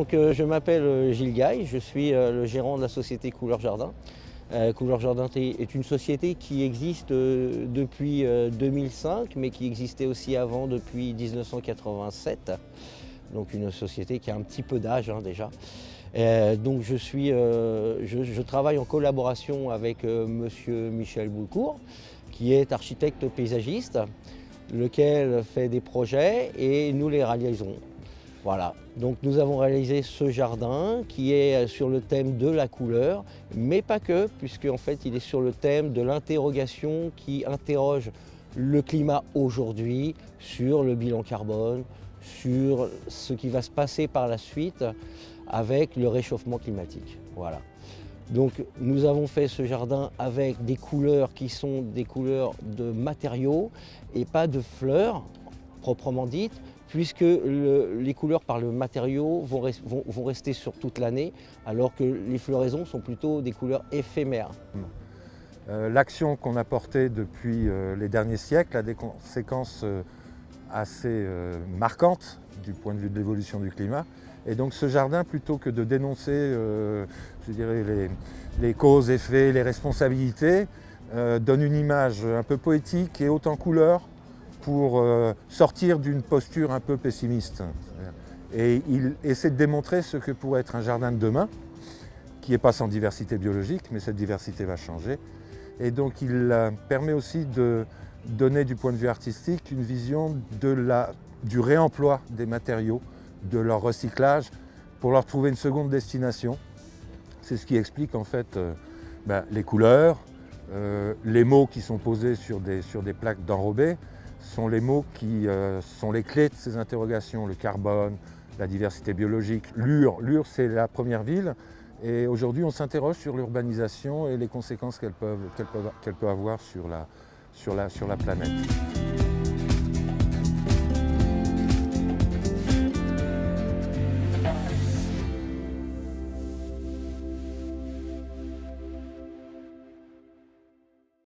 Je m'appelle Gilles Gaille, je suis le gérant de la société Couleur Jardin. Couleur Jardin est une société qui existe depuis 2005, mais qui existait aussi avant depuis 1987. Donc une société qui a un petit peu d'âge déjà. Donc je travaille en collaboration avec monsieur Michel Boulcourt, qui est architecte paysagiste, lequel fait des projets et nous les réalisons. Voilà, donc nous avons réalisé ce jardin qui est sur le thème de la couleur, mais pas que, puisque en fait il est sur le thème de l'interrogation qui interroge le climat aujourd'hui, sur le bilan carbone, sur ce qui va se passer par la suite avec le réchauffement climatique. Voilà. Donc nous avons fait ce jardin avec des couleurs qui sont des couleurs de matériaux et pas de fleurs proprement dites, puisque les couleurs par le matériau vont rester sur toute l'année, alors que les floraisons sont plutôt des couleurs éphémères. L'action qu'on a portée depuis les derniers siècles a des conséquences assez marquantes du point de vue de l'évolution du climat. Et donc ce jardin, plutôt que de dénoncer je dirais les causes, effets, les responsabilités, donne une image un peu poétique et haute en couleurs pour sortir d'une posture un peu pessimiste. Et il essaie de démontrer ce que pourrait être un jardin de demain, qui n'est pas sans diversité biologique, mais cette diversité va changer. Et donc il permet aussi de donner du point de vue artistique une vision du réemploi des matériaux, de leur recyclage, pour leur trouver une seconde destination. C'est ce qui explique en fait les couleurs, les mots qui sont posés sur des plaques d'enrobés, sont les mots qui sont les clés de ces interrogations, le carbone, la diversité biologique, l'Ur. L'Ur, c'est la première ville, et aujourd'hui on s'interroge sur l'urbanisation et les conséquences qu'elle peut avoir sur la planète.